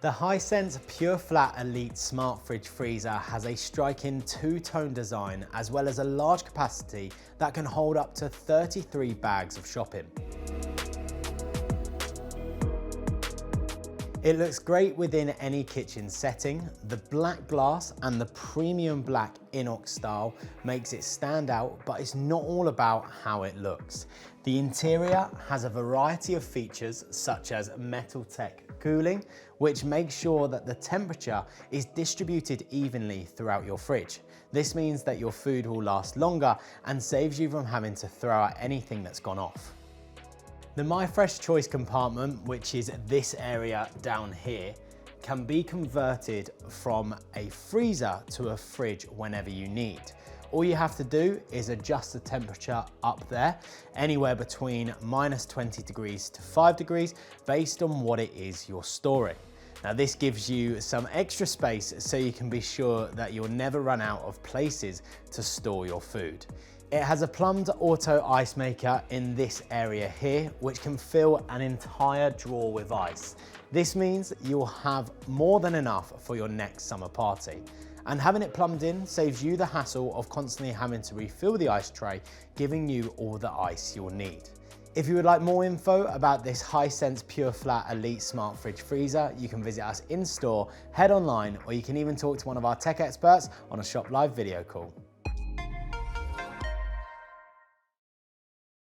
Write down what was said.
The Hisense Pure Flat Elite Smart Fridge Freezer has a striking two-tone design as well as a large capacity that can hold up to 33 bags of shopping. It looks great within any kitchen setting. The black glass and the premium black inox style makes it stand out, but it's not all about how it looks. The interior has a variety of features such as metal tech cooling, which makes sure that the temperature is distributed evenly throughout your fridge. This means that your food will last longer and saves you from having to throw out anything that's gone off. The My Fresh Choice compartment, which is this area down here, can be converted from a freezer to a fridge whenever you need. All you have to do is adjust the temperature up there, anywhere between -20 degrees to 5 degrees, based on what it is you're storing. Now this gives you some extra space so you can be sure that you'll never run out of places to store your food. It has a plumbed auto ice maker in this area here, which can fill an entire drawer with ice. This means you'll have more than enough for your next summer party. And having it plumbed in saves you the hassle of constantly having to refill the ice tray, giving you all the ice you'll need. If you would like more info about this Hisense Pure Flat Elite Smart Fridge Freezer, you can visit us in store, head online, or you can even talk to one of our tech experts on a Shop Live video call.